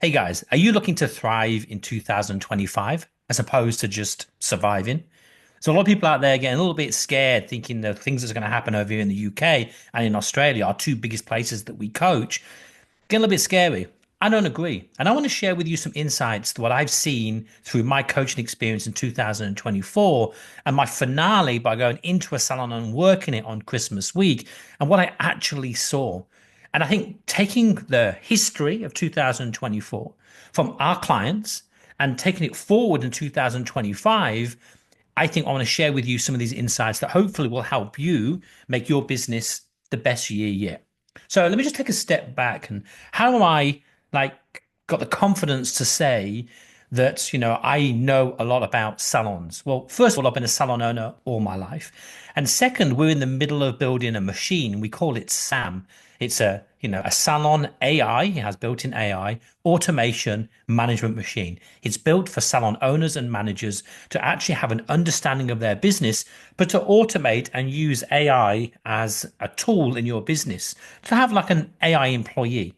Hey guys, are you looking to thrive in 2025 as opposed to just surviving? So a lot of people out there getting a little bit scared, thinking the things that's going to happen over here in the UK and in Australia, our two biggest places that we coach, get a little bit scary. I don't agree. And I want to share with you some insights to what I've seen through my coaching experience in 2024 and my finale by going into a salon and working it on Christmas week and what I actually saw. And I think taking the history of 2024 from our clients and taking it forward in 2025, I think I want to share with you some of these insights that hopefully will help you make your business the best year yet. So let me just take a step back and how am I like got the confidence to say that, I know a lot about salons? Well, first of all, I've been a salon owner all my life. And second, we're in the middle of building a machine. We call it SAM. It's a salon AI. It has built-in AI automation management machine. It's built for salon owners and managers to actually have an understanding of their business, but to automate and use AI as a tool in your business, to have like an AI employee.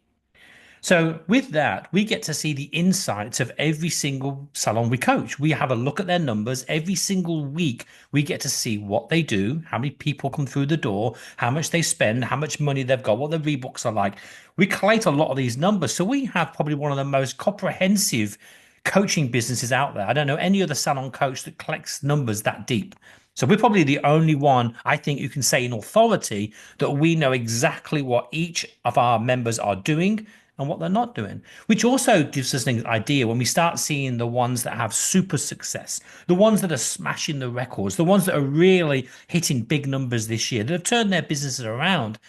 So with that, we get to see the insights of every single salon we coach. We have a look at their numbers every single week. We get to see what they do, how many people come through the door, how much they spend, how much money they've got, what their rebooks are like. We collate a lot of these numbers. So we have probably one of the most comprehensive coaching businesses out there. I don't know any other salon coach that collects numbers that deep. So we're probably the only one, I think, who can say in authority that we know exactly what each of our members are doing and what they're not doing, which also gives us an idea when we start seeing the ones that have super success, the ones that are smashing the records, the ones that are really hitting big numbers this year, that have turned their businesses around.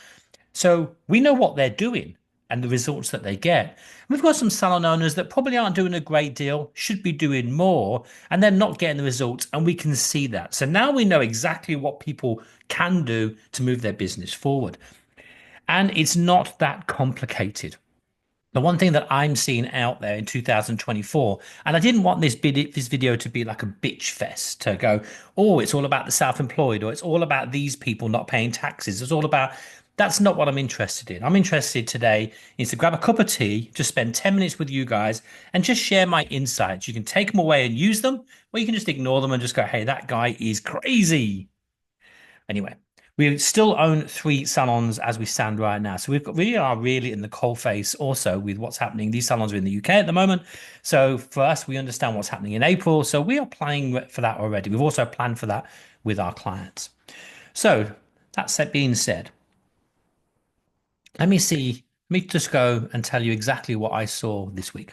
So we know what they're doing and the results that they get. We've got some salon owners that probably aren't doing a great deal, should be doing more, and they're not getting the results. And we can see that. So now we know exactly what people can do to move their business forward. And it's not that complicated. The one thing that I'm seeing out there in 2024, and I didn't want this video to be like a bitch fest to go, oh, it's all about the self-employed, or it's all about these people not paying taxes. It's all about that's not what I'm interested in. I'm interested today is to grab a cup of tea, just spend 10 minutes with you guys and just share my insights. You can take them away and use them, or you can just ignore them and just go, hey, that guy is crazy. Anyway, we still own three salons as we stand right now. So we are really in the coal face also with what's happening. These salons are in the UK at the moment. So for us, we understand what's happening in April. So we are planning for that already. We've also planned for that with our clients. So being said, let me see. Let me just go and tell you exactly what I saw this week.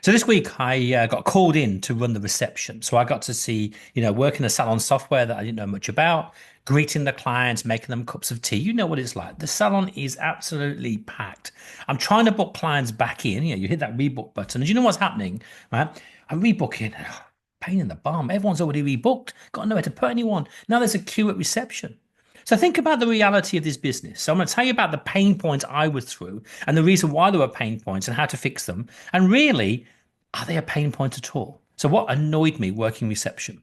So this week I got called in to run the reception. So I got to see, working the salon software that I didn't know much about, greeting the clients, making them cups of tea. You know what it's like. The salon is absolutely packed. I'm trying to book clients back in. You hit that rebook button. And you know what's happening, right? I'm rebooking. Pain in the bum. Everyone's already rebooked. Got nowhere to put anyone. Now there's a queue at reception. So think about the reality of this business. So I'm going to tell you about the pain points I was through and the reason why there were pain points and how to fix them. And really, are they a pain point at all? So what annoyed me working reception?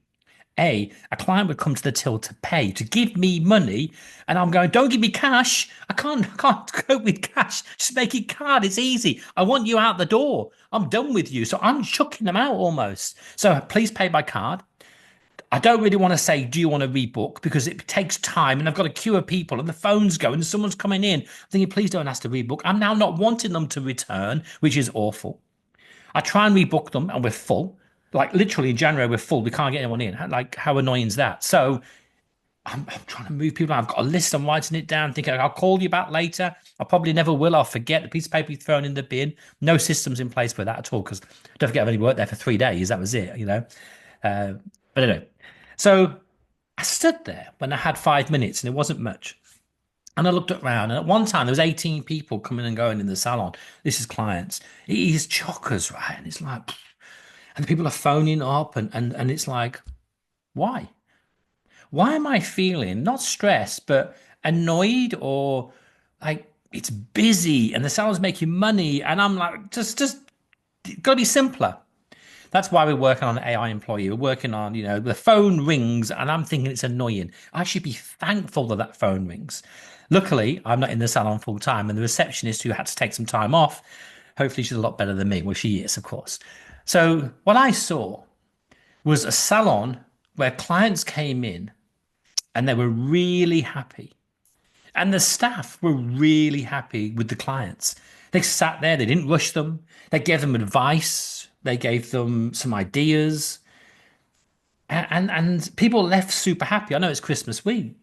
A client would come to the till to pay, to give me money, and I'm going, don't give me cash. I can't cope with cash. Just make it card. It's easy. I want you out the door. I'm done with you. So I'm chucking them out almost. So please pay by card. I don't really want to say, do you want to rebook? Because it takes time and I've got a queue of people and the phone's going and someone's coming in. I'm thinking, please don't ask to rebook. I'm now not wanting them to return, which is awful. I try and rebook them and we're full. Like literally in January, we're full. We can't get anyone in. Like, how annoying is that? So I'm trying to move people. I've got a list. I'm writing it down, thinking I'll call you back later. I probably never will. I'll forget. The piece of paper thrown in the bin. No systems in place for that at all. Because don't forget, I've only worked there for 3 days. That was it. Uh, but anyway, so I stood there when I had 5 minutes, and it wasn't much. And I looked around, and at one time there was 18 people coming and going in the salon. This is clients. It is chockers, right? And it's like, and people are phoning up, and it's like, why? Why am I feeling not stressed, but annoyed or like it's busy and the salon's making money? And I'm like, just gotta be simpler. That's why we're working on an AI employee. We're working on, the phone rings and I'm thinking it's annoying. I should be thankful that that phone rings. Luckily, I'm not in the salon full time and the receptionist who had to take some time off, Hopefully, she's a lot better than me. Well, she is, of course. So, what I saw was a salon where clients came in and they were really happy. And the staff were really happy with the clients. They sat there, they didn't rush them, they gave them advice, they gave them some ideas, and people left super happy. I know it's Christmas week,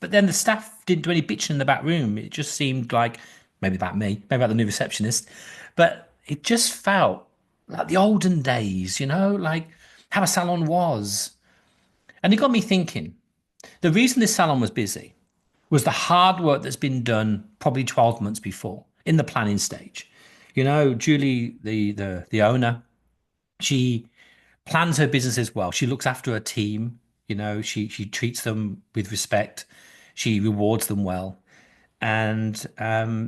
but then the staff didn't do any bitching in the back room. It just seemed like maybe about me, maybe about the new receptionist, but it just felt like the olden days, like how a salon was. And it got me thinking. The reason this salon was busy was the hard work that's been done probably 12 months before in the planning stage. Julie, the owner, she plans her business as well. She looks after her team. She treats them with respect. She rewards them well, and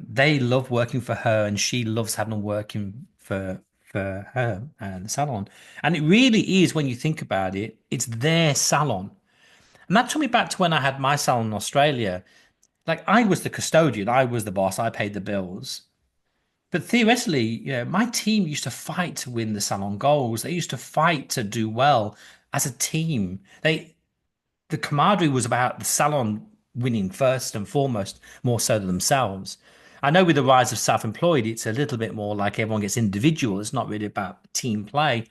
they love working for her, and she loves having them working for her and the salon. And it really is, when you think about it, it's their salon. And that took me back to when I had my salon in Australia. Like, I was the custodian, I was the boss, I paid the bills. But theoretically, my team used to fight to win the salon goals. They used to fight to do well as a team. The camaraderie was about the salon winning first and foremost, more so than themselves. I know with the rise of self-employed, it's a little bit more like everyone gets individual. It's not really about team play.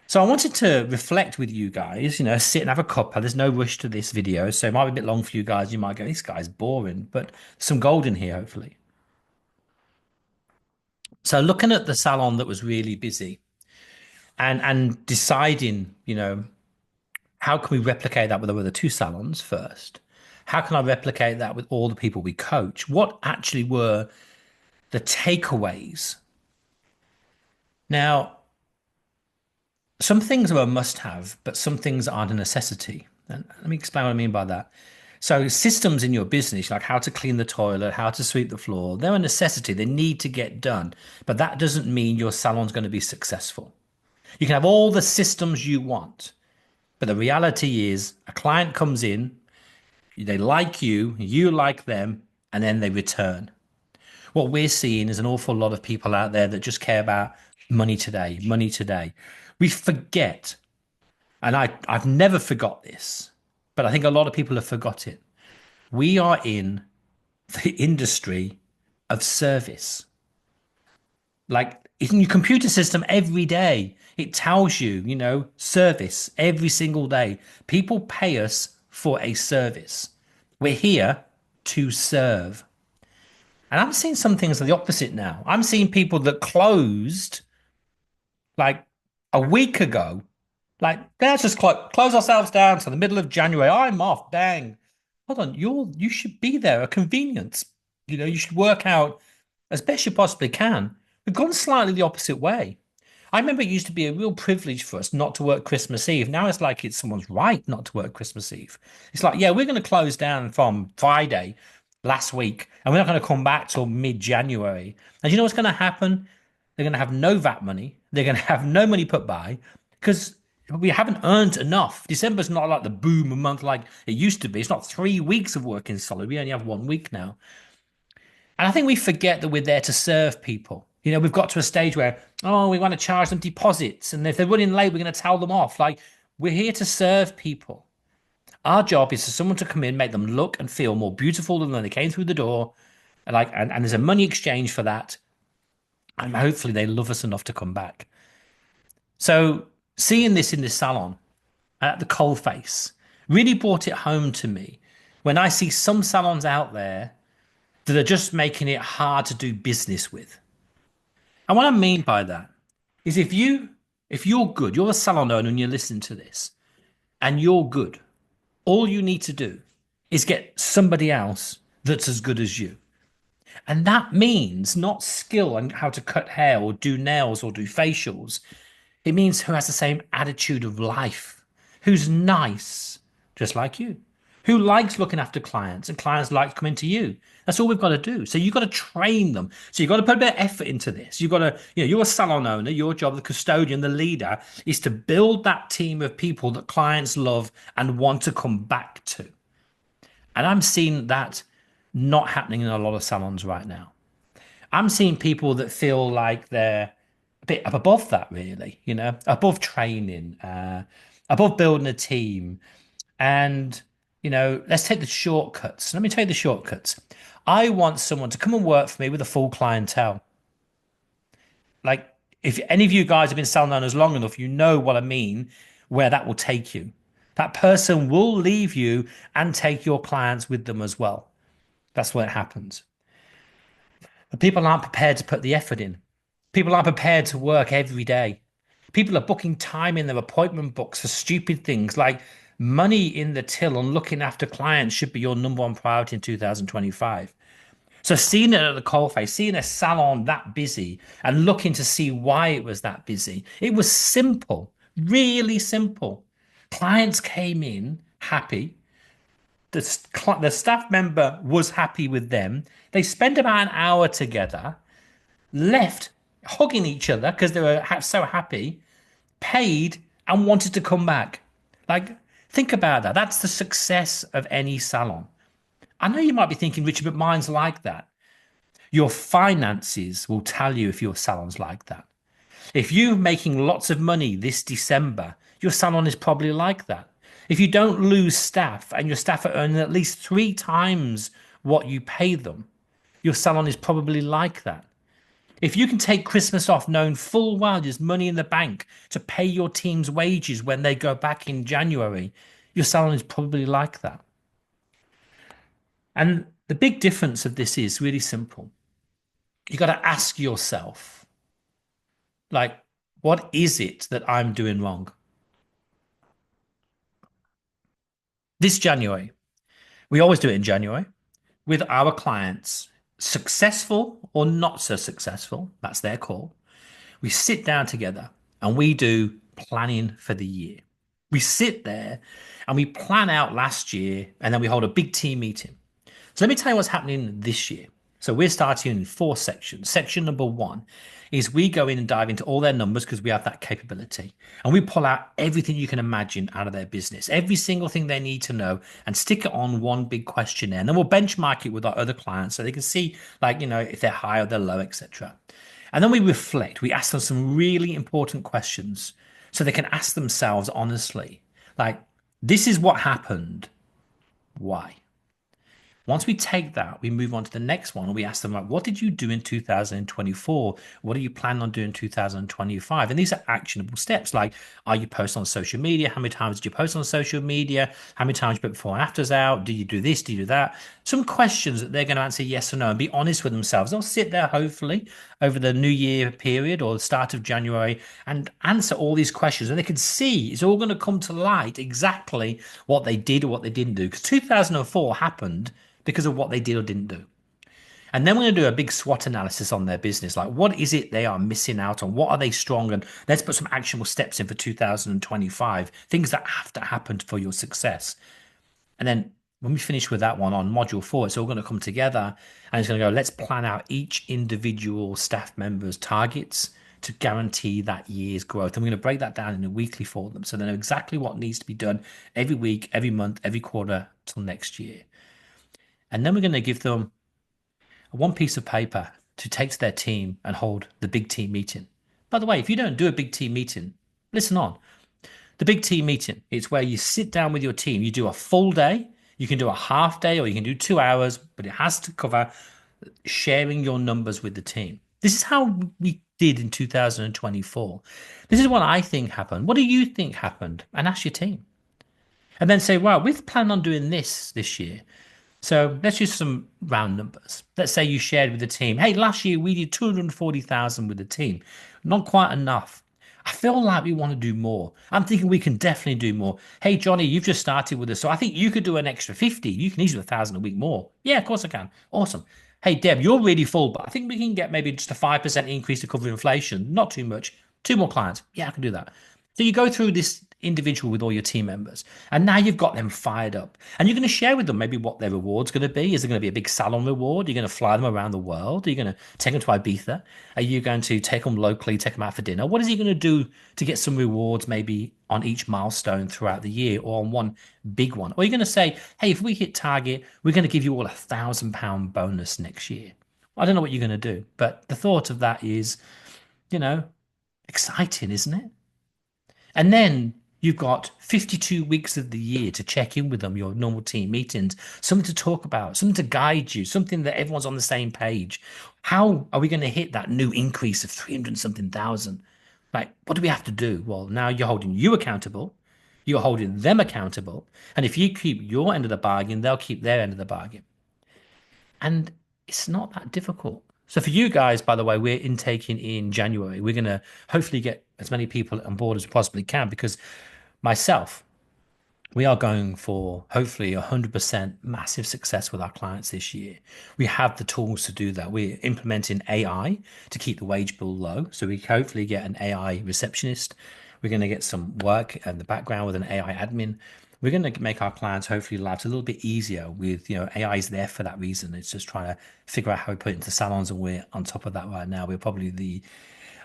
So I wanted to reflect with you guys, sit and have a cuppa. There's no rush to this video, so it might be a bit long for you guys. You might go, this guy's boring, but some gold in here, hopefully. So looking at the salon that was really busy and deciding, how can we replicate that with the other two salons first? How can I replicate that with all the people we coach? What actually were the takeaways? Now, some things are a must have, but some things aren't a necessity. And let me explain what I mean by that. So, systems in your business, like how to clean the toilet, how to sweep the floor, they're a necessity. They need to get done. But that doesn't mean your salon's going to be successful. You can have all the systems you want, but the reality is a client comes in, they like you like them, and then they return. What we're seeing is an awful lot of people out there that just care about money today, money today. We forget, and I've never forgot this, but I think a lot of people have forgot it. We are in the industry of service. Like, in your computer system every day, it tells you, service every single day. People pay us for a service. We're here to serve. And I'm seeing some things are the opposite now. I'm seeing people that closed like a week ago. Like, let's just close ourselves down to the middle of January. I'm off. Bang. Hold on. You should be there. A convenience. You should work out as best you possibly can. We've gone slightly the opposite way. I remember it used to be a real privilege for us not to work Christmas Eve. Now it's like it's someone's right not to work Christmas Eve. It's like, yeah, we're going to close down from Friday last week, and we're not going to come back till mid-January. And you know what's going to happen? They're going to have no VAT money. They're going to have no money put by because we haven't earned enough. December's not like the boom month like it used to be. It's not 3 weeks of working solid. We only have 1 week now. And I think we forget that we're there to serve people. We've got to a stage where, oh, we want to charge them deposits. And if they're running late, we're going to tell them off. Like, we're here to serve people. Our job is for someone to come in, make them look and feel more beautiful than when they came through the door. And there's a money exchange for that. And hopefully they love us enough to come back. So seeing this in this salon at the coalface really brought it home to me when I see some salons out there that are just making it hard to do business with. And what I mean by that is if you're good, you're a salon owner and you're listening to this, and you're good, all you need to do is get somebody else that's as good as you. And that means not skill on how to cut hair or do nails or do facials. It means who has the same attitude of life, who's nice, just like you, who likes looking after clients and clients like coming to you. That's all we've got to do. So you've got to train them. So you've got to put a bit of effort into this. You've got to, you're a salon owner. Your job, the custodian, the leader, is to build that team of people that clients love and want to come back to. And I'm seeing that not happening in a lot of salons right now. I'm seeing people that feel like they're a bit up above that, really, above training, above building a team. And, let's take the shortcuts. Let me tell you the shortcuts. I want someone to come and work for me with a full clientele. Like, if any of you guys have been salon owners long enough, you know what I mean, where that will take you. That person will leave you and take your clients with them as well. That's what happens. But people aren't prepared to put the effort in. People aren't prepared to work every day. People are booking time in their appointment books for stupid things like money in the till and looking after clients should be your number one priority in 2025. So seeing it at the coalface, seeing a salon that busy and looking to see why it was that busy, it was simple, really simple. Clients came in happy. The staff member was happy with them. They spent about an hour together, left hugging each other because they were so happy, paid, and wanted to come back. Like, think about that. That's the success of any salon. I know you might be thinking, Richard, but mine's like that. Your finances will tell you if your salon's like that. If you're making lots of money this December, your salon is probably like that. If you don't lose staff and your staff are earning at least three times what you pay them, your salon is probably like that. If you can take Christmas off knowing full well there's money in the bank to pay your team's wages when they go back in January, your salon is probably like that. And the big difference of this is really simple. You got to ask yourself, like, what is it that I'm doing wrong? This January, we always do it in January with our clients, successful or not so successful, that's their call. We sit down together and we do planning for the year. We sit there and we plan out last year and then we hold a big team meeting. So let me tell you what's happening this year. So we're starting in four sections. Section number one is we go in and dive into all their numbers because we have that capability. And we pull out everything you can imagine out of their business, every single thing they need to know, and stick it on one big questionnaire. And then we'll benchmark it with our other clients so they can see, like, if they're high or they're low, etc. And then we reflect. We ask them some really important questions so they can ask themselves honestly, like, this is what happened. Why? Once we take that, we move on to the next one and we ask them, like, what did you do in 2024? What are you planning on doing in 2025? And these are actionable steps like, are you posting on social media? How many times did you post on social media? How many times you put before and afters out? Do you do this? Do you do that? Some questions that they're going to answer yes or no and be honest with themselves. They'll sit there, hopefully, over the New Year period or the start of January and answer all these questions. And they can see it's all going to come to light exactly what they did or what they didn't do. Because 2004 happened because of what they did or didn't do. And then we're going to do a big SWOT analysis on their business. Like, what is it they are missing out on? What are they strong? And let's put some actionable steps in for 2025, things that have to happen for your success. And then when we finish with that one on module four, it's all going to come together and it's going to go, let's plan out each individual staff member's targets to guarantee that year's growth. And we're going to break that down in a weekly for them so they know exactly what needs to be done every week, every month, every quarter till next year. And then we're going to give them one piece of paper to take to their team and hold the big team meeting. By the way, if you don't do a big team meeting, listen on. The big team meeting, it's where you sit down with your team. You do a full day, you can do a half day, or you can do 2 hours, but it has to cover sharing your numbers with the team. This is how we did in 2024. This is what I think happened. What do you think happened? And ask your team. And then say, well, we've planned on doing this year. So let's use some round numbers. Let's say you shared with the team, hey, last year we did 240,000 with the team. Not quite enough. I feel like we want to do more. I'm thinking we can definitely do more. Hey, Johnny, you've just started with us. So I think you could do an extra 50. You can easily do 1,000 a week more. Yeah, of course I can. Awesome. Hey, Deb, you're really full, but I think we can get maybe just a 5% increase to cover inflation. Not too much. Two more clients. Yeah, I can do that. So you go through this individual with all your team members, and now you've got them fired up. And you're going to share with them maybe what their reward's going to be. Is it going to be a big salon reward? Are you going to fly them around the world? Are you going to take them to Ibiza? Are you going to take them locally, take them out for dinner? What is he going to do to get some rewards maybe on each milestone throughout the year or on one big one? Or are you going to say, hey, if we hit target, we're going to give you all £1,000 bonus next year? I don't know what you're going to do, but the thought of that is, you know, exciting, isn't it? And then you've got 52 weeks of the year to check in with them, your normal team meetings, something to talk about, something to guide you, something that everyone's on the same page. How are we going to hit that new increase of 300 something thousand? Like, what do we have to do? Well, now you're holding you accountable, you're holding them accountable. And if you keep your end of the bargain, they'll keep their end of the bargain. And it's not that difficult. So for you guys, by the way, we're intaking in January. We're going to hopefully get as many people on board as we possibly can because myself, we are going for hopefully 100% massive success with our clients this year. We have the tools to do that. We're implementing AI to keep the wage bill low. So we hopefully get an AI receptionist. We're going to get some work in the background with an AI admin. We're going to make our clients hopefully lives a little bit easier with, AI is there for that reason. It's just trying to figure out how we put it into salons, and we're on top of that right now.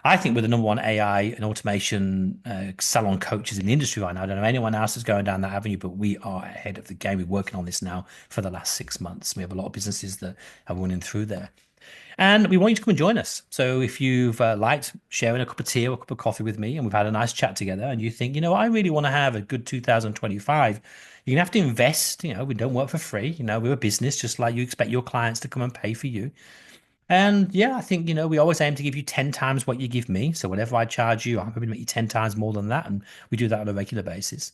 I think we're the number one AI and automation salon coaches in the industry right now. I don't know anyone else that's going down that avenue, but we are ahead of the game. We're working on this now for the last 6 months. We have a lot of businesses that are running through there. And we want you to come and join us. So if you've liked sharing a cup of tea or a cup of coffee with me and we've had a nice chat together and you think, I really want to have a good 2025, you're going to have to invest. We don't work for free. We're a business just like you expect your clients to come and pay for you. And yeah, I think, we always aim to give you 10 times what you give me. So whatever I charge you, I'm hoping to make you 10 times more than that. And we do that on a regular basis.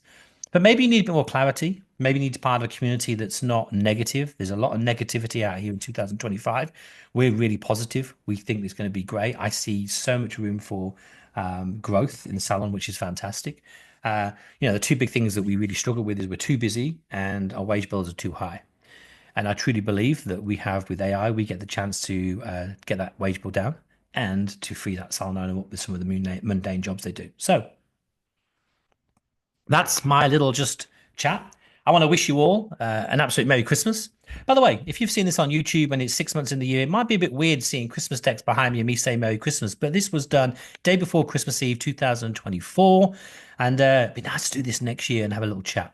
But maybe you need a bit more clarity. Maybe you need to be part of a community that's not negative. There's a lot of negativity out here in 2025. We're really positive. We think it's going to be great. I see so much room for growth in the salon, which is fantastic. The two big things that we really struggle with is we're too busy and our wage bills are too high. And I truly believe that we have with AI, we get the chance to get that wage bill down and to free that salon owner up with some of the mundane jobs they do. So that's my little just chat. I want to wish you all an absolute Merry Christmas. By the way, if you've seen this on YouTube and it's 6 months in the year, it might be a bit weird seeing Christmas decks behind me and me saying Merry Christmas, but this was done day before Christmas Eve 2024. And it'd be nice to do this next year and have a little chat.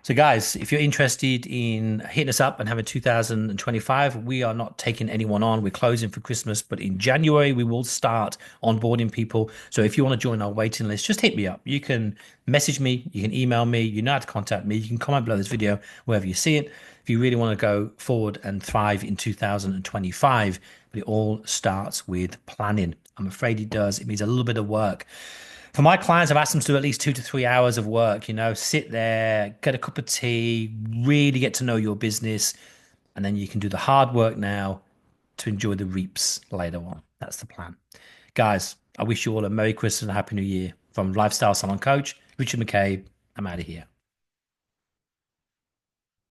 So, guys, if you're interested in hitting us up and having 2025, we are not taking anyone on. We're closing for Christmas, but in January, we will start onboarding people. So, if you want to join our waiting list, just hit me up. You can message me, you can email me, you know how to contact me, you can comment below this video wherever you see it. If you really want to go forward and thrive in 2025, but it all starts with planning. I'm afraid it does. It means a little bit of work. For my clients, I've asked them to do at least 2 to 3 hours of work, sit there, get a cup of tea, really get to know your business. And then you can do the hard work now to enjoy the reaps later on. That's the plan. Guys, I wish you all a Merry Christmas and a Happy New Year. From Lifestyle Salon Coach, Richard McCabe, I'm out of here.